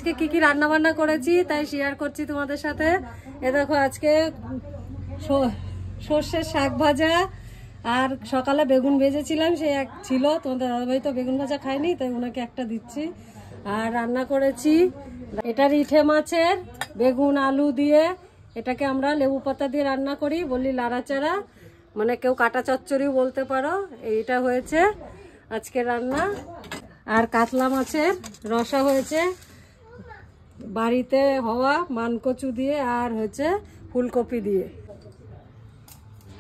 আজকে কি কি রান্না বান্না করেছি তাই শেয়ার করছি তোমাদের সাথে। এ দেখো আজকে সর্ষের শাক ভাজা আর সকালে বেগুন ভেজেছিলাম, সে এক ছিল, তোমাদের দাদাভাই তো বেগুন ভাজা খায়নি তাই ওনাকে একটা দিচ্ছি। আর রান্না করেছি এটা রিঠে মাছের বেগুন আলু দিয়ে, এটাকে আমরা লেবু পাতা দিয়ে রান্না করি, বলি লাড়াচাড়া, মানে কেউ কাটা চচ্চড়িও বলতে পারো। এইটা হয়েছে আজকে রান্না। আর কাতলা মাছের রসা হয়েছে বাড়িতে হওয়া মানকচু দিয়ে, আর হচ্ছে ফুলকপি দিয়ে।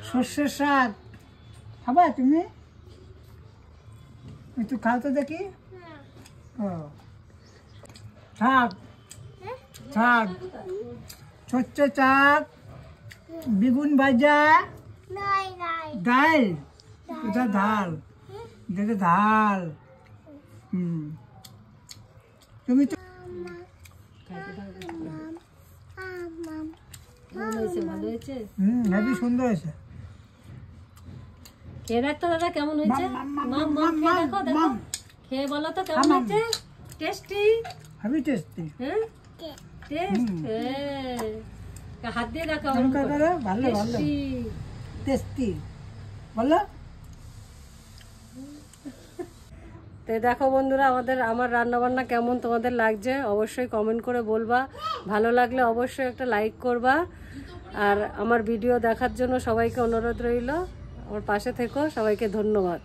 সর্ষের শাক খাবা তুমি? একটু খাও তো দেখি। ও শাক, শাক, সর্ষে শাক, বেগুন ভাজা, ডাল, এটা ধাল, এটা ধাল। তুমি তো হেবি সুন্দর হয়েছে। খেয়ে দেখতো দাদা কেমন হয়েছে, মাম মাম খেয়ে দেখো, দেখো খেয়ে বলো তো কেমন হয়েছে। Tasty, heavy tasty. হ্যাঁ টেস্ট, হাত দিয়ে দেখো ভালো ভালো টেস্টি বলো। তো দেখো বন্ধুরা আমার রান্না বান্না কেমন তোমাদের লাগছে অবশ্যই কমেন্ট করে বলবা, ভালো লাগলে অবশ্যই একটা লাইক করবা। আর আমার ভিডিও দেখার জন্য সবাইকে অনুরোধ রইল, আমার পাশে থেকো, সবাইকে ধন্যবাদ।